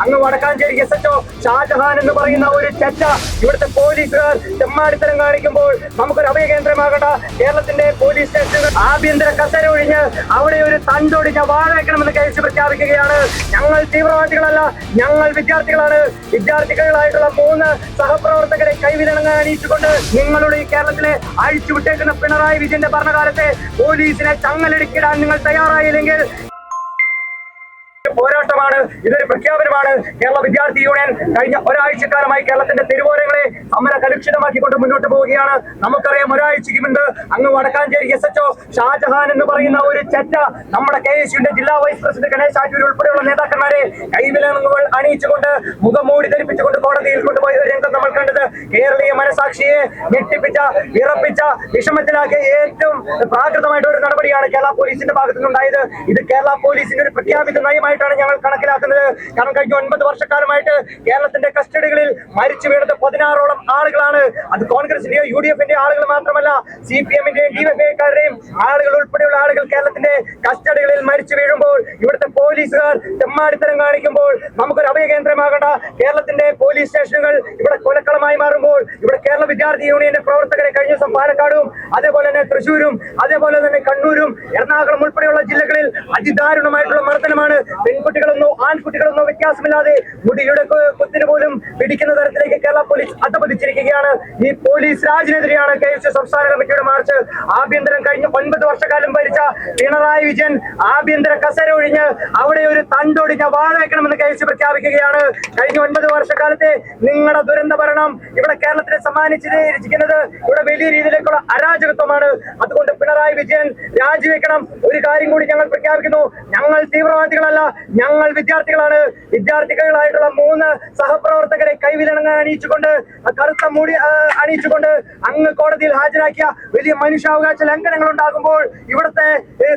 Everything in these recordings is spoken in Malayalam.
അങ്ങ് വടക്കാഞ്ചേരി SHO ഷാജഹാൻ എന്ന് പറയുന്ന ഒരു ചെറ്റ ഇവിടുത്തെ പോലീസുകാർ തെമ്മാടിത്തരം കാണിക്കുമ്പോൾ നമുക്കൊരു അഭയകേന്ദ്രമാകേണ്ട കേരളത്തിന്റെ പോലീസ് സ്റ്റേഷനുകൾ ആഭ്യന്തര കസര ഒഴിഞ്ഞ് അവിടെ ഒരു തണ്ടൊടിഞ്ഞ വാഴ വെക്കണമെന്ന് KSU പ്രഖ്യാപിക്കുകയാണ്. ഞങ്ങൾ തീവ്രവാദികളല്ല, ഞങ്ങൾ വിദ്യാർത്ഥികളാണ്. വിദ്യാർത്ഥികളായിട്ടുള്ള 3 സഹപ്രവർത്തകരെ കൈവിലങ്ങാൻ അണിയിച്ചുകൊണ്ട് നിങ്ങളുടെ ഈ കേരളത്തിലെ അഴിച്ചുവിട്ടേക്കുന്ന പിണറായി വിജയന്റെ ഭരണകാലത്തെ പോലീസിനെ ചങ്ങലടിക്കിടാൻ നിങ്ങൾ തയ്യാറായില്ലെങ്കിൽ പോരാട്ടമാണ്, ഇതൊരു പ്രഖ്യാപനമാണ്. കേരള വിദ്യാർത്ഥി യൂണിയൻ കഴിഞ്ഞ ഒരാഴ്ചക്കാലമായി കേരളത്തിന്റെ തെരുവോരങ്ങളെ സമര കലുഷിതമാക്കിക്കൊണ്ട് മുന്നോട്ട് പോവുകയാണ്. നമുക്കറിയാം, ഒരാഴ്ചയ്ക്ക് മുൻപ് അങ്ങ് വടക്കാഞ്ചേരി SHO ഷാജഹാൻ എന്ന് പറയുന്ന ഒരു ചെറ്റ നമ്മുടെ KSUവിന്റെ ജില്ലാ വൈസ് പ്രസിഡന്റ് ഗണേശ് ആറ്റൂർ ഉൾപ്പെടെയുള്ള നേതാക്കന്മാരെ കൈവിലങ്ങുകൾ അണിയിച്ചുകൊണ്ട് മുഖംമൂടി ധരിപ്പിച്ചുകൊണ്ട് കോടതിയിൽ കൊണ്ടുപോയ ഒരു രംഗം നമ്മൾ കണ്ടത് കേരളീയ മനസാക്ഷിയെ ഞെട്ടിപ്പിച്ച, വിറപ്പിച്ച, വിഷമത്തിലാക്കിയ ഏറ്റവും പ്രാകൃതമായിട്ടുള്ള ഒരു നടപടിയാണ് കേരള പോലീസിന്റെ ഭാഗത്തു നിന്നുണ്ടായത്. ഇത് കേരള പോലീസിന്റെ ഒരു പ്രഖ്യാപിത നയമായിട്ടാണ് ഞങ്ങൾ കണക്കിലാക്കുന്നത്. കാരണം കഴിഞ്ഞ 9 വർഷക്കാലമായിട്ട് കേരളത്തിന്റെ കസ്റ്റഡികളിൽ മരിച്ചു വീണത് 16ഓളം ആളുകളാണ്. അത് കോൺഗ്രസിന്റെയോ UDFന്റെയോ ആളുകൾ മാത്രമല്ല, CPMന്റെയും DYFഐക്കാരുടെയും ആളുകൾ ഉൾപ്പെടെയുള്ള ആളുകൾ കേരളത്തിന്റെ കസ്റ്റഡികളിൽ മരിച്ചു വീഴുമ്പോൾ ഇവിടുത്തെ പോലീസുകാർ തെമ്മാടിത്തരം കാണിക്കുമ്പോൾ നമുക്കൊരു അഭയകേന്ദ്രമാകേണ്ട കേരളത്തിന്റെ പോലീസ് സ്റ്റേഷനുകൾ ഇവിടെ കൊലക്കളമായി മാറുമ്പോൾ ഇവിടെ കേരള വിദ്യാർത്ഥി യൂണിയന്റെ പ്രവർത്തകരെ കഴിഞ്ഞ ദിവസം പാലക്കാടും അതേപോലെ തന്നെ തൃശ്ശൂരും അതേപോലെ തന്നെ കണ്ണൂരും എറണാകുളം ഉൾപ്പെടെയുള്ള ജില്ലകളിൽ അതിദാരുണമായിട്ടുള്ള മർദ്ദനമാണ്. പെൺകുട്ടികളെന്നോ ആൺകുട്ടികളെന്നോ വ്യത്യാസമില്ലാതെ മുടിയുടെ കുത്തിന് പോലും പിടിക്കുന്ന തരത്തിലേക്ക് കേരള പോലീസ് അധപതിച്ചിരിക്കുകയാണ്. ഈ പോലീസ് രാജിനെതിരെയാണ് KSU സംസ്ഥാന കമ്മിറ്റിയുടെ മാർച്ച്. ആഭ്യന്തരം കഴിഞ്ഞ 9 വർഷക്കാലം ഭരിച്ച പിണറായി വിജയൻ ആഭ്യന്തര കസര ഒഴിഞ്ഞ് അവിടെ ഒരു തണ്ടൊടിഞ്ഞ വാഴ വെക്കണമെന്ന് KSU പ്രഖ്യാപിക്കുകയാണ്. കഴിഞ്ഞ 9 വർഷക്കാലത്തെ നിങ്ങളുടെ ദുരന്ത ഭരണം ഇവിടെ കേരളത്തിനെ സമ്മാനിച്ചിരിക്കുന്നത് ഇവിടെ വലിയ രീതിയിലേക്കുള്ള അരാജകത്വമാണ്. അതുകൊണ്ട് പിണറായി വിജയൻ രാജിവെക്കണം. ഒരു കാര്യം കൂടി ഞങ്ങൾ പ്രഖ്യാപിക്കുന്നു, ഞങ്ങൾ തീവ്രവാദികളല്ല, ഞങ്ങൾ വിദ്യാർത്ഥികളാണ്. വിദ്യാർത്ഥികളായിട്ടുള്ള 3 സഹപ്രവർത്തകരെ കൈവിലങ്ങാൻ അണിയിച്ചുകൊണ്ട് കറുത്ത മൂടി അണിയിച്ചുകൊണ്ട് അങ്ങ് കോടതിയിൽ ഹാജരാക്കിയ വലിയ മനുഷ്യാവകാശ ലംഘനങ്ങൾ ഉണ്ടാകുമ്പോൾ ഇവിടുത്തെ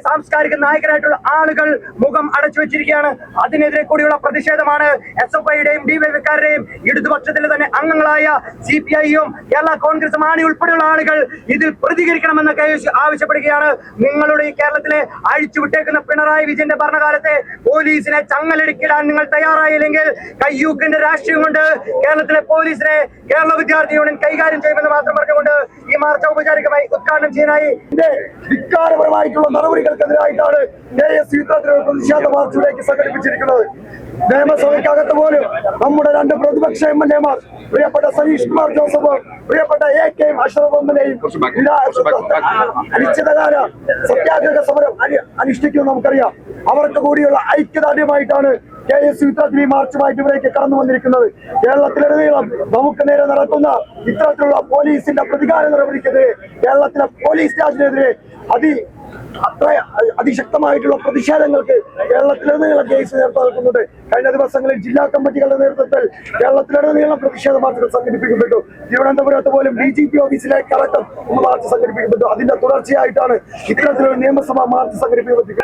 സാംസ്കാരിക നായകരായിട്ടുള്ള ആളുകൾ മുഖം അടച്ചു വെച്ചിരിക്കുകയാണ്. അതിനെതിരെ കൂടിയുള്ള പ്രതിഷേധമാണ് SFIയുടെയും DYFക്കാരുടെയും ഇടതുപക്ഷത്തിലെ തന്നെ അംഗങ്ങളായ CPIയും കേരള കോൺഗ്രസും ആണി ഉൾപ്പെടെയുള്ള ആളുകൾ ഇതിൽ പ്രതികരിക്കണമെന്ന് KSU ആവശ്യപ്പെടുകയാണ്. നിങ്ങളുടെ ഈ കേരളത്തിലെ അഴിച്ചുവിട്ടേക്കുന്ന പിണറായി വിജയന്റെ ഭരണകാലത്തെ പോലീസിനെ ചങ്ങലടിക്കിടാൻ നിങ്ങൾ തയ്യാറായില്ലെങ്കിൽ കയ്യൂക്കിന്റെ രാഷ്ട്രീയം കൊണ്ട് കേരളത്തിലെ പോലീസിനെ കേരള വിദ്യാർത്ഥി യൂണിയൻ കൈകാര്യം ചെയ്യുമെന്ന് മാത്രം പറഞ്ഞുകൊണ്ട് ഈ മാർച്ച് ഔപചാരികമായി ഉദ്ഘാടനം ചെയ്യാനായി ധിക്കാരപരമായിട്ടുള്ള നടപടികൾക്കെതിരായിട്ടാണ് KSU പ്രതിഷേധ മാർച്ചിലേക്ക് സംഘടിപ്പിച്ചിരിക്കുന്നത്. നിയമസഭയ്ക്കകത്ത് പോലും നമ്മുടെ 2 പ്രതിപക്ഷ MLAമാർ പ്രിയപ്പെട്ട സതീഷ് കുമാർ ജോസഫ്, പ്രിയപ്പെട്ട AK അഷ്റഫിനെയും അനിശ്ചിതകാല സത്യാഗ്രഹ സമരം അനുഷ്ഠിക്കുമെന്ന് നമുക്കറിയാം. അവർക്ക് കൂടിയുള്ള ഐക്യദാർഢ്യമായിട്ടാണ് KSU ഇത്തരത്തിൽ മാർച്ചുമായിട്ട് ഇവിടേക്ക് കടന്നു വന്നിരിക്കുന്നത്. കേരളത്തിലുടനീളം നമുക്ക് നേരെ നടത്തുന്ന ഇത്തരത്തിലുള്ള പോലീസിന്റെ പ്രതികാര നടപടിക്കെതിരെ, കേരളത്തിലെ പോലീസ് രാജിനെതിരെ അതിശക്തമായിട്ടുള്ള പ്രതിഷേധങ്ങൾക്ക് കേരളത്തിലുടനീളം KSU നേതൃത്വം നൽകുന്നുണ്ട്. കഴിഞ്ഞ ദിവസങ്ങളിൽ ജില്ലാ കമ്മിറ്റികളുടെ നേതൃത്വത്തിൽ കേരളത്തിലുടനീളം പ്രതിഷേധ മാർച്ചുകൾ സംഘടിപ്പിക്കപ്പെട്ടു. തിരുവനന്തപുരത്ത് പോലും DGP ഓഫീസിലേക്ക് അടക്കം മാർച്ച് സംഘടിപ്പിക്കപ്പെട്ടു. അതിന്റെ തുടർച്ചയായിട്ടാണ് ഇത്തരത്തിലൊരു നിയമസഭാ മാർച്ച് സംഘടിപ്പിക്കപ്പെട്ടത്.